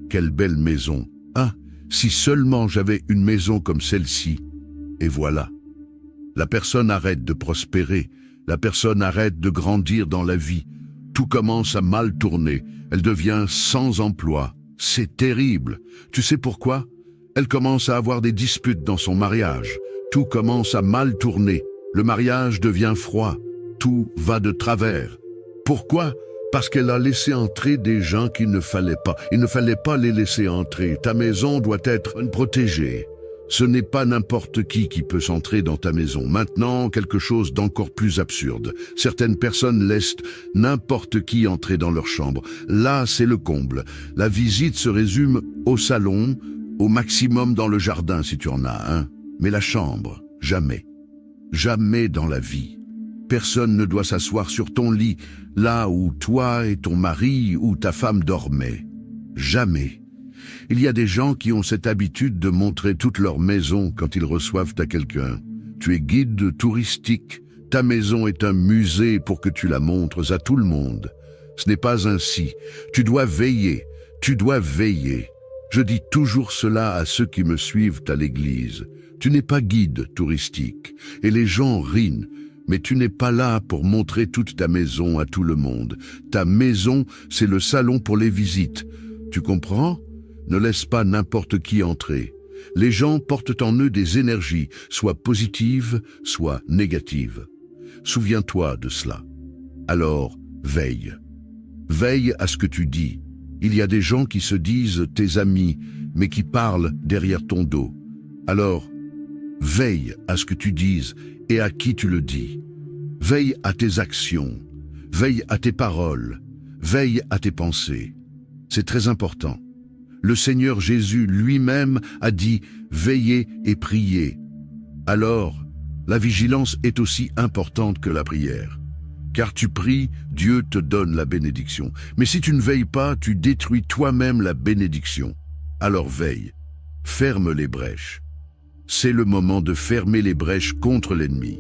Quelle belle maison. Ah, si seulement j'avais une maison comme celle-ci. » Et voilà. La personne arrête de prospérer. La personne arrête de grandir dans la vie. Tout commence à mal tourner. Elle devient sans emploi. C'est terrible. Tu sais pourquoi? Elle commence à avoir des disputes dans son mariage. Tout commence à mal tourner. Le mariage devient froid. Tout va de travers. Pourquoi? Parce qu'elle a laissé entrer des gens qu'il ne fallait pas. Il ne fallait pas les laisser entrer. Ta maison doit être protégée. Ce n'est pas n'importe qui peut s'entrer dans ta maison. Maintenant, quelque chose d'encore plus absurde. Certaines personnes laissent n'importe qui entrer dans leur chambre. Là, c'est le comble. La visite se résume au salon, au maximum dans le jardin si tu en as un. Mais la chambre, jamais. Jamais dans la vie. Personne ne doit s'asseoir sur ton lit, là où toi et ton mari ou ta femme dormaient. Jamais. Il y a des gens qui ont cette habitude de montrer toute leur maison quand ils reçoivent à quelqu'un. Tu es guide touristique. Ta maison est un musée pour que tu la montres à tout le monde. Ce n'est pas ainsi. Tu dois veiller. Tu dois veiller. Je dis toujours cela à ceux qui me suivent à l'église. Tu n'es pas guide touristique. Et les gens rient. Mais tu n'es pas là pour montrer toute ta maison à tout le monde. Ta maison, c'est le salon pour les visites. Tu comprends ? Ne laisse pas n'importe qui entrer. Les gens portent en eux des énergies, soit positives, soit négatives. Souviens-toi de cela. Alors, veille. Veille à ce que tu dis. Il y a des gens qui se disent tes amis, mais qui parlent derrière ton dos. Alors, veille à ce que tu dises et à qui tu le dis. Veille à tes actions. Veille à tes paroles. Veille à tes pensées. C'est très important. Le Seigneur Jésus lui-même a dit « Veillez et priez ». Alors, la vigilance est aussi importante que la prière. Car tu pries, Dieu te donne la bénédiction. Mais si tu ne veilles pas, tu détruis toi-même la bénédiction. Alors veille, ferme les brèches. C'est le moment de fermer les brèches contre l'ennemi.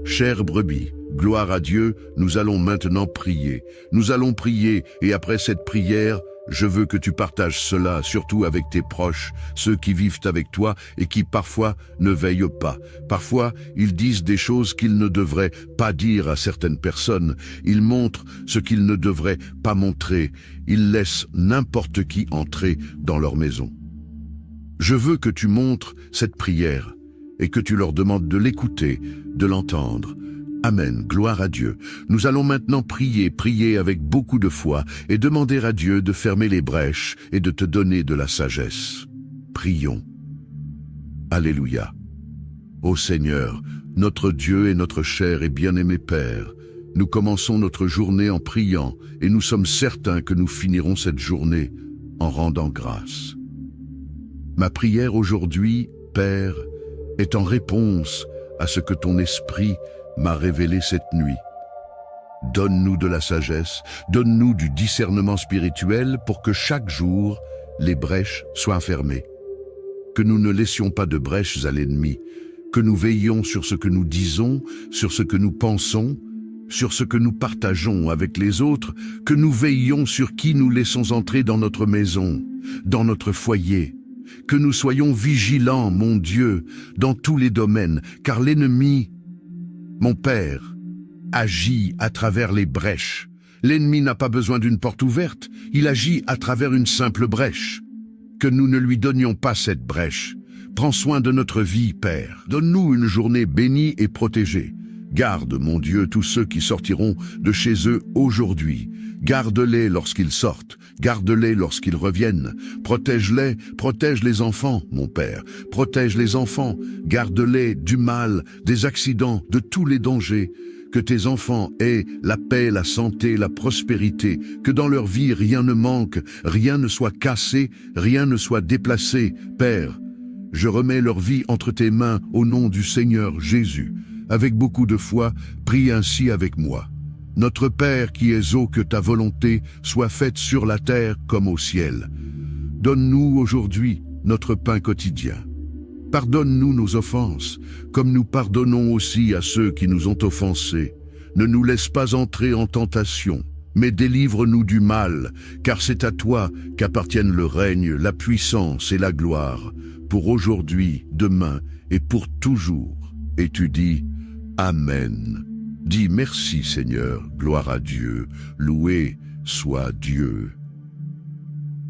Chère brebis, gloire à Dieu, nous allons maintenant prier. Nous allons prier et après cette prière, je veux que tu partages cela, surtout avec tes proches, ceux qui vivent avec toi et qui parfois ne veillent pas. Parfois, ils disent des choses qu'ils ne devraient pas dire à certaines personnes. Ils montrent ce qu'ils ne devraient pas montrer. Ils laissent n'importe qui entrer dans leur maison. Je veux que tu montres cette prière et que tu leur demandes de l'écouter, de l'entendre. Amen, gloire à Dieu. Nous allons maintenant prier avec beaucoup de foi et demander à Dieu de fermer les brèches et de te donner de la sagesse. Prions. Alléluia. Ô Seigneur, notre Dieu et notre cher et bien-aimé Père, nous commençons notre journée en priant et nous sommes certains que nous finirons cette journée en rendant grâce. Ma prière aujourd'hui, Père, est en réponse à ce que ton esprit m'a révélé cette nuit. Donne-nous de la sagesse, donne-nous du discernement spirituel pour que chaque jour, les brèches soient fermées. Que nous ne laissions pas de brèches à l'ennemi, que nous veillions sur ce que nous disons, sur ce que nous pensons, sur ce que nous partageons avec les autres, que nous veillions sur qui nous laissons entrer dans notre maison, dans notre foyer. Que nous soyons vigilants, mon Dieu, dans tous les domaines, car l'ennemi, mon Père, agit à travers les brèches. L'ennemi n'a pas besoin d'une porte ouverte, il agit à travers une simple brèche. Que nous ne lui donnions pas cette brèche. Prends soin de notre vie, Père. Donne-nous une journée bénie et protégée. Garde, mon Dieu, tous ceux qui sortiront de chez eux aujourd'hui. Garde-les lorsqu'ils sortent, garde-les lorsqu'ils reviennent. Protège-les, protège les enfants, mon Père. Protège les enfants, garde-les du mal, des accidents, de tous les dangers. Que tes enfants aient la paix, la santé, la prospérité, que dans leur vie rien ne manque, rien ne soit cassé, rien ne soit déplacé. Père, je remets leur vie entre tes mains au nom du Seigneur Jésus. Avec beaucoup de foi, prie ainsi avec moi. Notre Père qui es haut, que ta volonté soit faite sur la terre comme au ciel. Donne-nous aujourd'hui notre pain quotidien. Pardonne-nous nos offenses, comme nous pardonnons aussi à ceux qui nous ont offensés. Ne nous laisse pas entrer en tentation, mais délivre-nous du mal, car c'est à toi qu'appartiennent le règne, la puissance et la gloire, pour aujourd'hui, demain et pour toujours. Et tu dis, Amen. Dis merci Seigneur, gloire à Dieu, loué soit Dieu.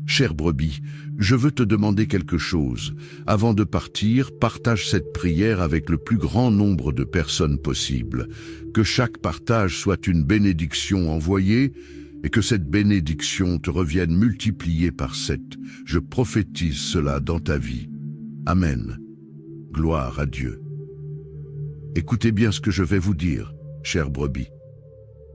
Chère brebis, je veux te demander quelque chose. Avant de partir, partage cette prière avec le plus grand nombre de personnes possible. Que chaque partage soit une bénédiction envoyée et que cette bénédiction te revienne multipliée par 7. Je prophétise cela dans ta vie. Amen. Gloire à Dieu. Écoutez bien ce que je vais vous dire, chères brebis.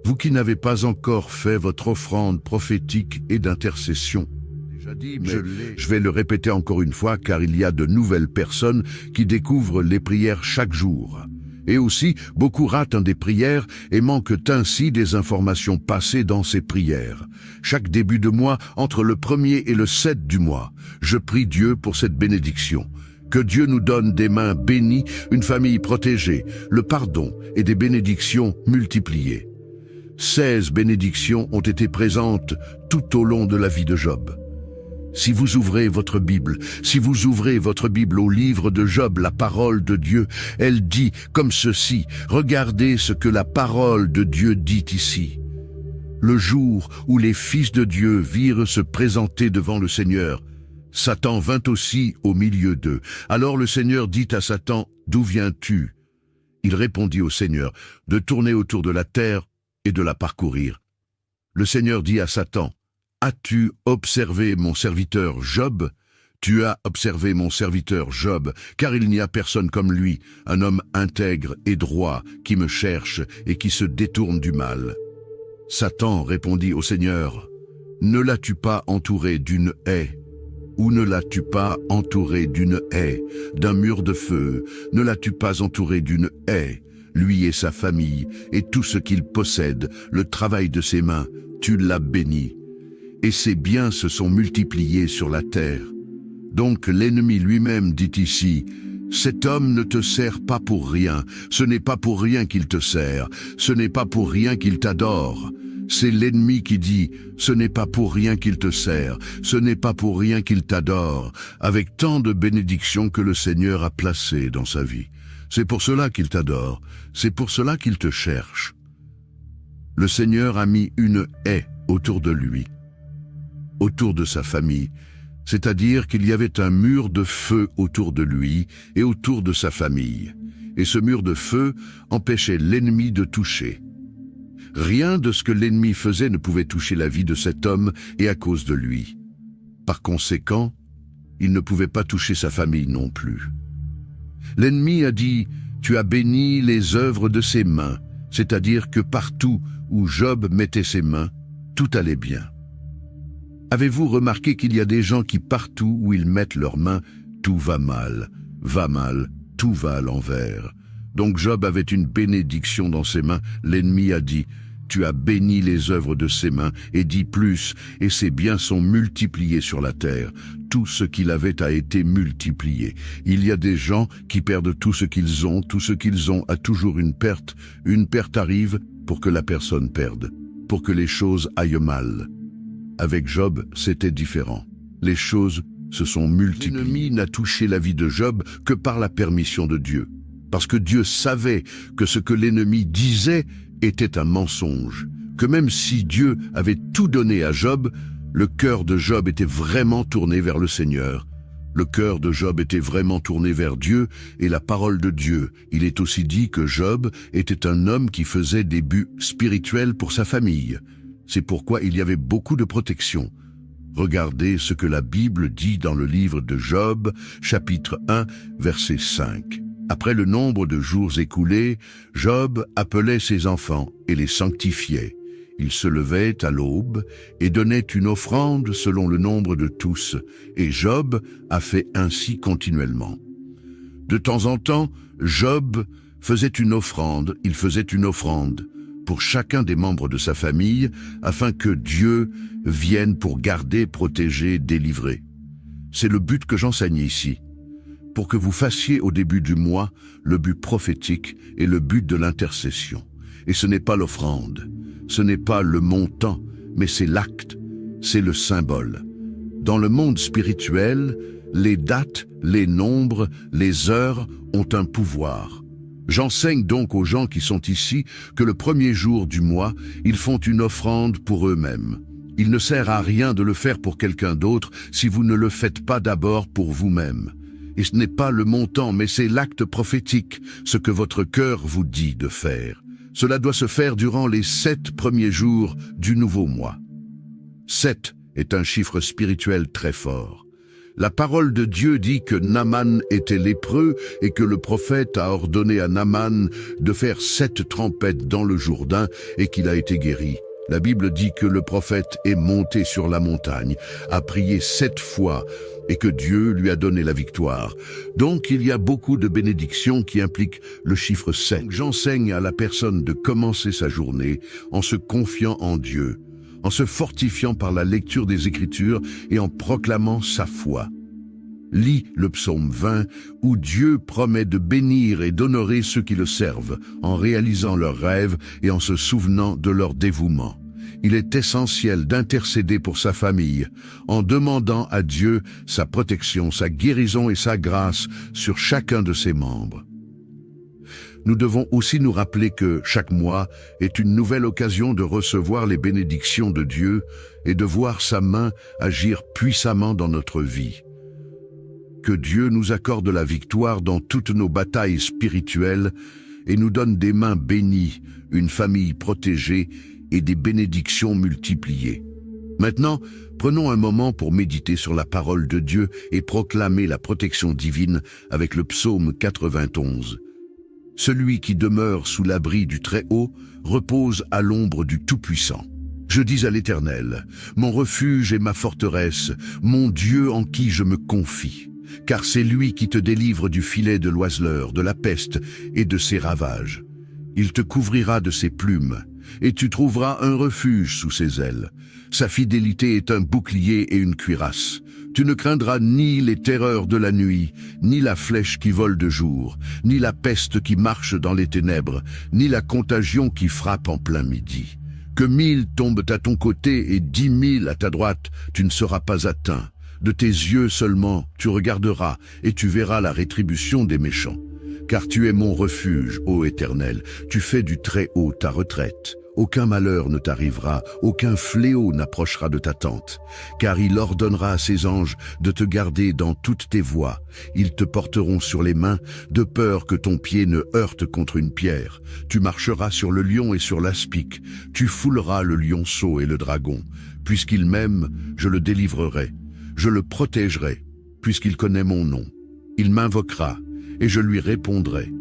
Vous qui n'avez pas encore fait votre offrande prophétique et d'intercession, déjà dit, mais je vais le répéter encore une fois car il y a de nouvelles personnes qui découvrent les prières chaque jour. Et aussi, beaucoup ratent des prières et manquent ainsi des informations passées dans ces prières. Chaque début de mois, entre le 1er et le 7 du mois, je prie Dieu pour cette bénédiction. Que Dieu nous donne des mains bénies, une famille protégée, le pardon et des bénédictions multipliées. 16 bénédictions ont été présentes tout au long de la vie de Job. Si vous ouvrez votre Bible au livre de Job, la parole de Dieu, elle dit comme ceci, regardez ce que la parole de Dieu dit ici. Le jour où les fils de Dieu virent se présenter devant le Seigneur, Satan vint aussi au milieu d'eux. Alors le Seigneur dit à Satan, d'où viens-tu? Il répondit au Seigneur, de tourner autour de la terre et de la parcourir. Le Seigneur dit à Satan, as-tu observé mon serviteur Job? Tu as observé mon serviteur Job, car il n'y a personne comme lui, un homme intègre et droit, qui me cherche et qui se détourne du mal. Satan répondit au Seigneur, ne l'as-tu pas entouré d'une haie? Ou ne l'as-tu pas entouré d'une haie, d'un mur de feu? Ne l'as-tu pas entouré d'une haie? Lui et sa famille, et tout ce qu'il possède, le travail de ses mains, tu l'as béni. Et ses biens se sont multipliés sur la terre. Donc l'ennemi lui-même dit ici, cet homme ne te sert pas pour rien, ce n'est pas pour rien qu'il te sert, ce n'est pas pour rien qu'il t'adore. C'est l'ennemi qui dit, ce n'est pas pour rien qu'il te sert, ce n'est pas pour rien qu'il t'adore, avec tant de bénédictions que le Seigneur a placées dans sa vie. C'est pour cela qu'il t'adore, c'est pour cela qu'il te cherche. Le Seigneur a mis une haie autour de lui, autour de sa famille, c'est-à-dire qu'il y avait un mur de feu autour de lui et autour de sa famille. Et ce mur de feu empêchait l'ennemi de toucher. Rien de ce que l'ennemi faisait ne pouvait toucher la vie de cet homme et à cause de lui. Par conséquent, il ne pouvait pas toucher sa famille non plus. L'ennemi a dit, tu as béni les œuvres de ses mains, c'est-à-dire que partout où Job mettait ses mains, tout allait bien. Avez-vous remarqué qu'il y a des gens qui partout où ils mettent leurs mains, tout va mal, tout va à l'envers. Donc Job avait une bénédiction dans ses mains. L'ennemi a dit, tu as béni les œuvres de ses mains, et dit plus, et ses biens sont multipliés sur la terre. Tout ce qu'il avait a été multiplié. Il y a des gens qui perdent tout ce qu'ils ont a toujours une perte. Une perte arrive pour que la personne perde, pour que les choses aillent mal. Avec Job, c'était différent. Les choses se sont multipliées. L'ennemi n'a touché la vie de Job que par la permission de Dieu. Parce que Dieu savait que ce que l'ennemi disait était un mensonge. Que même si Dieu avait tout donné à Job, le cœur de Job était vraiment tourné vers le Seigneur. Le cœur de Job était vraiment tourné vers Dieu et la parole de Dieu. Il est aussi dit que Job était un homme qui faisait des buts spirituels pour sa famille. C'est pourquoi il y avait beaucoup de protection. Regardez ce que la Bible dit dans le livre de Job, chapitre 1, verset 5. Après le nombre de jours écoulés, Job appelait ses enfants et les sanctifiait. Il se levait à l'aube et donnait une offrande selon le nombre de tous, et Job a fait ainsi continuellement. De temps en temps, Job faisait une offrande, pour chacun des membres de sa famille, afin que Dieu vienne pour garder, protéger, délivrer. C'est le but que j'enseigne ici, pour que vous fassiez au début du mois le but prophétique et le but de l'intercession. Et ce n'est pas l'offrande, ce n'est pas le montant, mais c'est l'acte, c'est le symbole. Dans le monde spirituel, les dates, les nombres, les heures ont un pouvoir. J'enseigne donc aux gens qui sont ici que le premier jour du mois, ils font une offrande pour eux-mêmes. Il ne sert à rien de le faire pour quelqu'un d'autre si vous ne le faites pas d'abord pour vous-même. Et ce n'est pas le montant, mais c'est l'acte prophétique, ce que votre cœur vous dit de faire. Cela doit se faire durant les 7 premiers jours du nouveau mois. 7 est un chiffre spirituel très fort. La parole de Dieu dit que Naaman était lépreux et que le prophète a ordonné à Naaman de faire 7 trempettes dans le Jourdain et qu'il a été guéri. La Bible dit que le prophète est monté sur la montagne, a prié 7 fois et que Dieu lui a donné la victoire. Donc il y a beaucoup de bénédictions qui impliquent le chiffre 7. J'enseigne à la personne de commencer sa journée en se confiant en Dieu, en se fortifiant par la lecture des Écritures et en proclamant sa foi. Lis le psaume 20 où Dieu promet de bénir et d'honorer ceux qui le servent en réalisant leurs rêves et en se souvenant de leur dévouement. Il est essentiel d'intercéder pour sa famille en demandant à Dieu sa protection, sa guérison et sa grâce sur chacun de ses membres. Nous devons aussi nous rappeler que chaque mois est une nouvelle occasion de recevoir les bénédictions de Dieu et de voir sa main agir puissamment dans notre vie. Que Dieu nous accorde la victoire dans toutes nos batailles spirituelles et nous donne des mains bénies, une famille protégée et des bénédictions multipliées. Maintenant, prenons un moment pour méditer sur la parole de Dieu et proclamer la protection divine avec le psaume 91. Celui qui demeure sous l'abri du Très-Haut repose à l'ombre du Tout-Puissant. Je dis à l'Éternel, mon refuge et ma forteresse, mon Dieu en qui je me confie. Car c'est lui qui te délivre du filet de l'oiseleur, de la peste et de ses ravages. Il te couvrira de ses plumes, et tu trouveras un refuge sous ses ailes. Sa fidélité est un bouclier et une cuirasse. Tu ne craindras ni les terreurs de la nuit, ni la flèche qui vole de jour, ni la peste qui marche dans les ténèbres, ni la contagion qui frappe en plein midi. Que 1000 tombent à ton côté et 10 000 à ta droite, tu ne seras pas atteint. De tes yeux seulement tu regarderas et tu verras la rétribution des méchants. Car tu es mon refuge, ô Éternel, tu fais du Très-Haut ta retraite. Aucun malheur ne t'arrivera, aucun fléau n'approchera de ta tente. Car il ordonnera à ses anges de te garder dans toutes tes voies. Ils te porteront sur les mains, de peur que ton pied ne heurte contre une pierre. Tu marcheras sur le lion et sur l'aspic. Tu fouleras le lionceau et le dragon. Puisqu'il m'aime, je le délivrerai. Je le protégerai, puisqu'il connaît mon nom. Il m'invoquera, et je lui répondrai.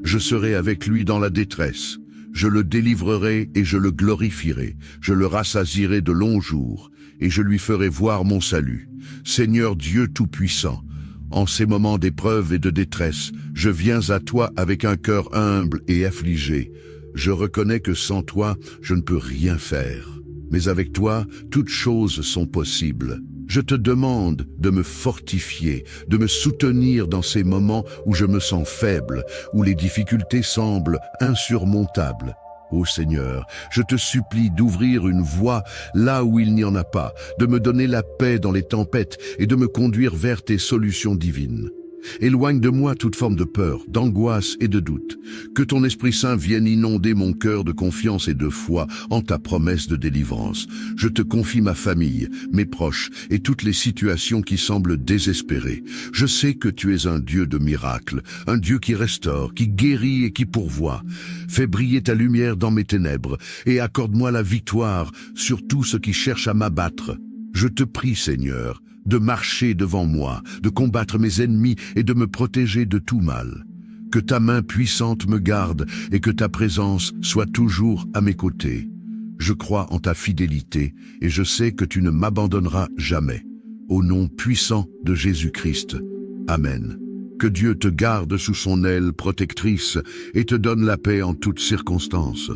Je serai avec lui dans la détresse. Je le délivrerai et je le glorifierai. Je le rassasierai de longs jours, et je lui ferai voir mon salut. Seigneur Dieu Tout-Puissant, en ces moments d'épreuve et de détresse, je viens à toi avec un cœur humble et affligé. Je reconnais que sans toi, je ne peux rien faire. Mais avec toi, toutes choses sont possibles. Je te demande de me fortifier, de me soutenir dans ces moments où je me sens faible, où les difficultés semblent insurmontables. Ô Seigneur, je te supplie d'ouvrir une voie là où il n'y en a pas, de me donner la paix dans les tempêtes et de me conduire vers tes solutions divines. Éloigne de moi toute forme de peur, d'angoisse et de doute. Que ton Esprit Saint vienne inonder mon cœur de confiance et de foi en ta promesse de délivrance. Je te confie ma famille, mes proches et toutes les situations qui semblent désespérées. Je sais que tu es un Dieu de miracles, un Dieu qui restaure, qui guérit et qui pourvoit. Fais briller ta lumière dans mes ténèbres et accorde-moi la victoire sur tout ce qui cherche à m'abattre. Je te prie, Seigneur, de marcher devant moi, de combattre mes ennemis et de me protéger de tout mal. Que ta main puissante me garde et que ta présence soit toujours à mes côtés. Je crois en ta fidélité et je sais que tu ne m'abandonneras jamais. Au nom puissant de Jésus-Christ. Amen. Que Dieu te garde sous son aile protectrice et te donne la paix en toutes circonstances.